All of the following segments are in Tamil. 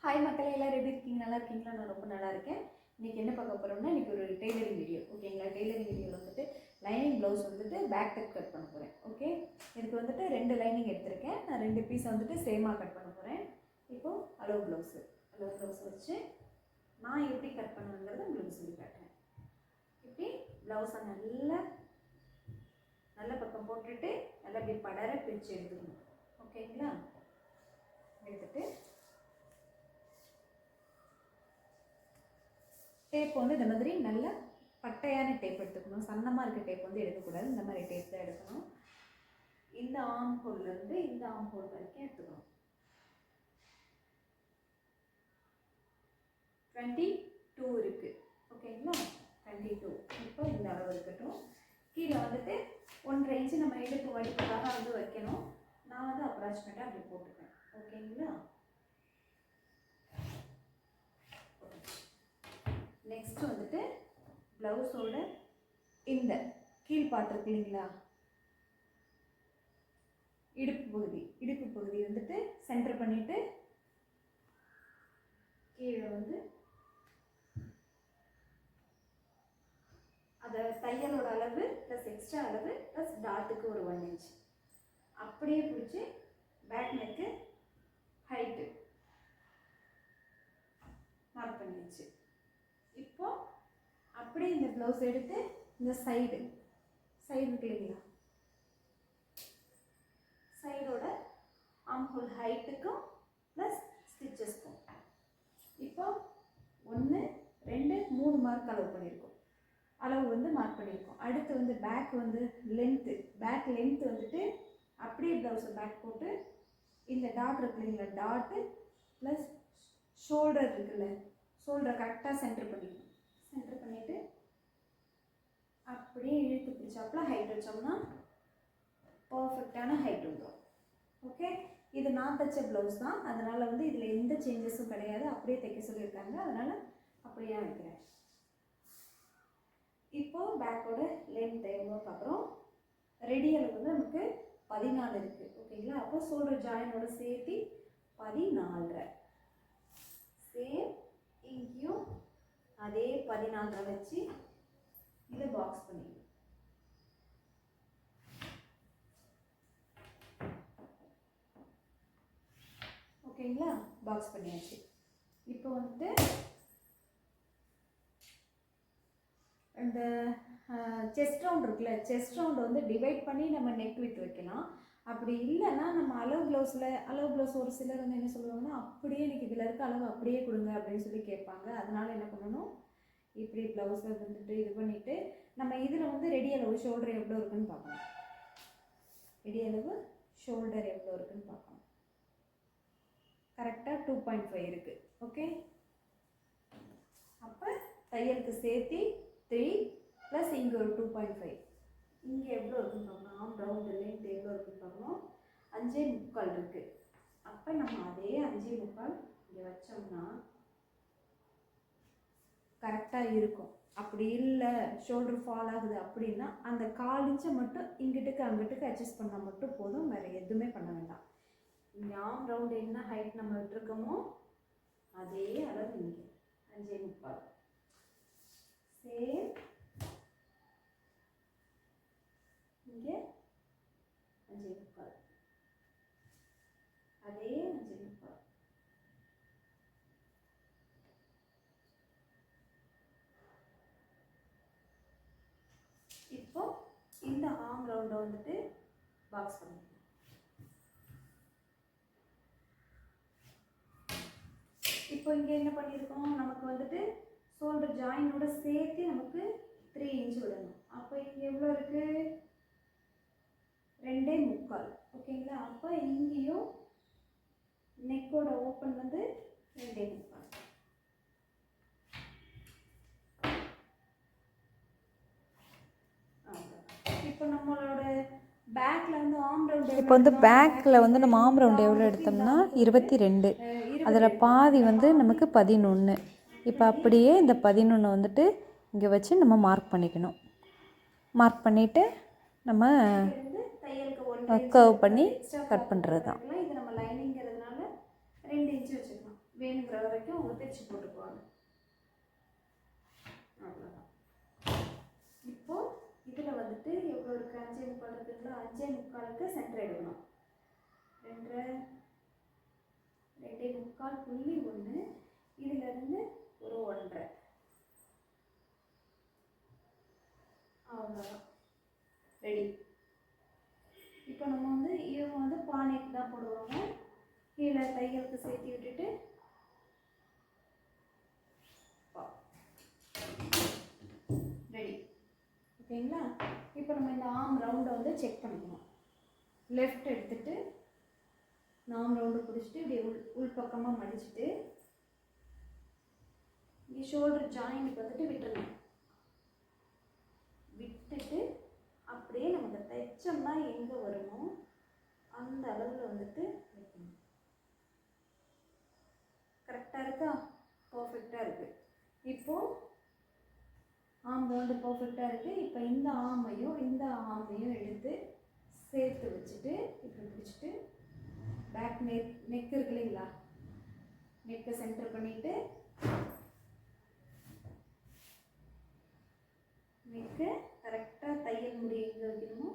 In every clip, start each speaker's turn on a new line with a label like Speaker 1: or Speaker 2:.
Speaker 1: ஹாய் மக்களே, எல்லாரும் எப்படி இருக்கீங்க? நல்லா இருக்கீங்களா? நான் ரொம்ப நல்லா இருக்கேன். இன்றைக்கி என்ன பார்க்க போகிறோம்னா, இன்றைக்கி ஒரு டெய்லரிங் வீடியோ. ஓகேங்களா? டெய்லரிங் வீடியோவில் வந்துட்டு லைனிங் ப்ளவுஸ் வந்துட்டு பேக் கட் பண்ண போகிறேன். ஓகே, இதுக்கு வந்துட்டு 2 லைனிங் எடுத்திருக்கேன். நான் 2 பீஸ் வந்துட்டு சேமாக கட் பண்ண போகிறேன். இப்போது அளவு ப்ளவுஸ் வச்சு நான் எப்படி கட் பண்ணுங்கிறத உங்களுக்கு சொல்லி காட்டுறேன். இப்படி ப்ளவுஸை நல்ல பக்கம் போட்டுட்டு நல்லா இப்படி படர பிரித்து எடுத்துக்கணும். ஓகேங்களா? எடுத்துட்டு டேப் வந்து இந்த மாதிரி நல்ல பட்டையான டேப் எடுத்துக்கணும். சன்னமாக இருக்க டேப் வந்து எடுக்கக்கூடாது. இந்த மாதிரி டேப் தான் எடுக்கணும். இந்த ஆர்ம் ஹோல்லேருந்து இந்த ஆர்ம் ஹோல் வரைக்கும் எடுத்துக்கணும். 22 இருக்குது. ஓகேங்களா? 22. இப்போ இந்த அளவு இருக்கட்டும். கீழே வந்துட்டு 1.5 இன்ச்சு நம்ம இடுப்பு வடிப்புக்காக வந்து வைக்கணும். நான் வந்து அப்ராக்சிமேட்டாக அப்படி போட்டுப்பேன். ஓகேங்களா? நெக்ஸ்ட் வந்துட்டு ப்ளவுஸோட இந்த கீழ் பாட்டு இருக்கு இல்லைங்களா, இடுப்பு பகுதி வந்துட்டு சென்டர் பண்ணிட்டு கீழே வந்து அதை தையலோட அளவு ப்ளஸ் எக்ஸ்ட்ரா அளவு ப்ளஸ் டாட்டுக்கு ஒரு 1 இன்ச் அப்படியே பிடிச்சி பேக் நெக்கு ஹைட்டு மார்க் பண்ணிடுச்சு. இப்போ அப்படியே இந்த ப்ளவுஸ் எடுத்து இந்த சைடு இருக்கு இல்லைங்களா, சைடோட ஆர்ம் ஹோல் ஹைட்டுக்கும் ப்ளஸ் ஸ்டிச்சஸ்க்கும் இப்போ 1 2 3 மார்க் அளவு வந்து மார்க் பண்ணியிருக்கோம். அடுத்து வந்து பேக் லென்த்து வந்துட்டு அப்படியே ப்ளவுஸை பேக் போட்டு இந்த டாட் இருக்கு இல்லைங்களா, டாட்டு ப்ளஸ் ஷோல்டர் இருக்குல்ல, ஷோல்டரை கரெக்டாக சென்டர் பண்ணிவிட்டு அப்படியே இழுத்து பிடிச்சாப்புல ஹைட் வச்சோம்னா பர்ஃபெக்டான ஹைட் வந்துடும். ஓகே, இது நான் தைச்ச ப்ளவுஸ் தான், அதனால் வந்து இதில் எந்த சேஞ்சஸும் கிடையாது. அப்படியே தைக்க சொல்லியிருக்காங்க, அதனால் அப்படியே வைக்கிறேன். இப்போது பேக்கோட லென்த் எவ்வளோ பார்க்குறோம். ரெடி அளவு வந்து நமக்கு 14 இருக்குது. ஓகேங்களா? அப்போ ஷோல்டர் ஜாயினோட சேர்த்து 14.5. சேம் இங்கேயும் அதே 14 வச்சு இதை பாக்ஸ் பண்ணிடுவோம். ஓகேங்களா? பாக்ஸ் பண்ணியாச்சு. இப்போ வந்து இந்த செஸ்ட் ரவுண்ட் இருக்குல்ல, செஸ்ட் ரவுண்ட் வந்து டிவைட் பண்ணி நம்ம நெக் வித் வைக்கலாம். அப்படி இல்லைன்னா நம்ம அளவு ப்ளவுஸ் ஒரு சிலர் வந்து என்ன சொல்லுவாங்கன்னா, அப்படியே எனக்கு இதில் இருக்க அளவு அப்படியே கொடுங்க அப்படின்னு சொல்லி கேட்பாங்க. அதனால் என்ன பண்ணணும், இப்படி ப்ளவுஸை வந்துட்டு இது பண்ணிவிட்டு நம்ம இதில் வந்து ரெடி அளவு ஷோல்டர் எவ்வளோ இருக்குன்னு பார்க்கணும். கரெக்டாக 2.5 இருக்குது. ஓகே, அப்போ தையலுக்கு சேர்த்து 3 ப்ளஸ் இங்கே ஒரு 2.5. இங்கே எவ்வளோ இருக்குன்னு பார்க்கணும். ஆம் ரவுண்டு லென்த் எவ்வளோ இருக்குன்னு பார்க்கணும். 5.25 இருக்குது. அப்போ நம்ம அதே 5.25 இங்கே வச்சோம்னா கரெக்டாக இருக்கும். அப்படி இல்லை ஷோல்டர் ஃபால் ஆகுது அப்படின்னா அந்த 1/4 இன்ச்சை மட்டும் இங்கிட்டுக்கு அங்கிட்டுக்கு அட்ஜஸ்ட் பண்ணால் மட்டும் போதும், வேறு எதுவுமே பண்ண வேண்டாம். இங்கே ஆம் ரவுண்டு என்ன ஹைட் நம்ம விட்டுருக்கோமோ அதே அளவு இங்கே 5.25. சேம் இங்கே 5.25, அதே 5.25. இப்போ இந்த ஆர்ம் ரவுண்டை வந்துட்டு பாக்ஸ் பண்ணிக்கலாம். இப்போ இங்கே என்ன பண்ணியிருக்கோம், நமக்கு வந்துட்டு ஷோல்டர் ஜாயினோட சேர்த்து நமக்கு 3 இன்ச் விடணும். அப்போ இங்கே எவ்வளோ இருக்குது, 2.25. ஓகேங்களா? அப்போ இங்கேயும் நெக்கோட ஓப்பன் வந்து 2.25. இப்போ நம்மளோட பேக்கில் வந்து ஆர்ம் ரவுண்டு,
Speaker 2: இப்போ வந்து பேக்கில் வந்து நம்ம ஆர்ம் ரவுண்டு எவ்வளோ எடுத்தோம்னா 22, அதில் பாதி வந்து நமக்கு 11. இப்போ அப்படியே இந்த 11 வந்துட்டு இங்கே வச்சு நம்ம மார்க் பண்ணிக்கணும். மார்க் பண்ணிவிட்டு நம்ம கர்வ் பண்ணி கட் பண்ணுறது தான்.
Speaker 1: இது நம்ம லைனிங்கிறதுனால 2 இன்ச்சு வச்சுக்கலாம். வேணுங்கிற வரைக்கும் அவங்க தைச்சு போட்டுக்குவாங்க. அவ்வளோதான். இப்போது இதில் வந்துட்டு எவ்வளோ இருக்குது? 5.25 இருக்குங்களா? 5.25க்கு சென்டர் எடுக்கணும். 2.25.1 இதிலேருந்து ஒரு 1.5. அவ்வளோதான், ரெடி. இப்போ நம்ம வந்து இவங்க வந்து பானைக்கு தான் போடுவாங்க. கீழே தையலுக்கு சேர்த்து விட்டுட்டு ரெடி. ஓகேங்களா? இப்போ நம்ம இந்த ஆர்ம் ரவுண்டை வந்து செக் பண்ணிக்கணும். லெஃப்ட் எடுத்துட்டு ஆர்ம் ரவுண்டு பிடிச்சிட்டு இப்படி உள் பக்கமாக மடிச்சுட்டு இங்கே ஷோல்டர் ஜாயின்ட் வந்துட்டு விட்டுருணும். விட்டுட்டு அப்படியே நமக்கு தைச்சோம்னா எங்கே வருமோ அந்த அளவில் வந்துட்டு வைக்கணும். கரெக்டாக இருக்கா? பர்ஃபெக்டாக இருக்குது. இப்போது ஆம் ரவுண்டு பர்ஃபெக்டாக இருக்குது. இப்போ இந்த ஆமையும் எடுத்து சேர்த்து வச்சுட்டு இப்படி பிடிச்சிட்டு பேக் நெக் இருக்கு இல்லைங்களா? நெக்கை சென்டர் பண்ணிவிட்டு நெக்கு கரெக்டாக தையல் முடி எங்கே வைக்கணுமோ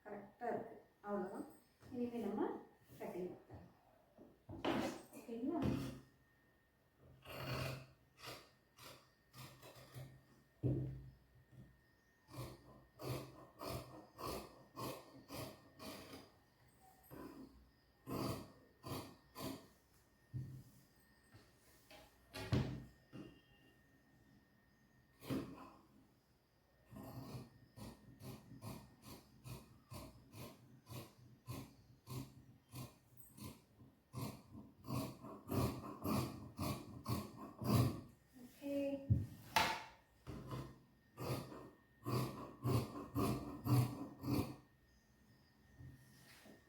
Speaker 1: கரெக்டாக இருக்குது. அவ்வளோதான். இனிமேல் நம்ம கட்டிங் கொடுத்தோம். ஓகேங்களா?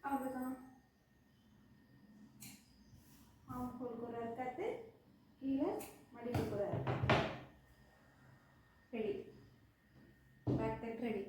Speaker 1: அவ்வளோதான். ஆம் ஹோலுக்கு ஒரு அறுக்காத்து, கீழே மடிப்புக்கு ஒரு அறுக்காத்து. ரெடி. Pack tight ready.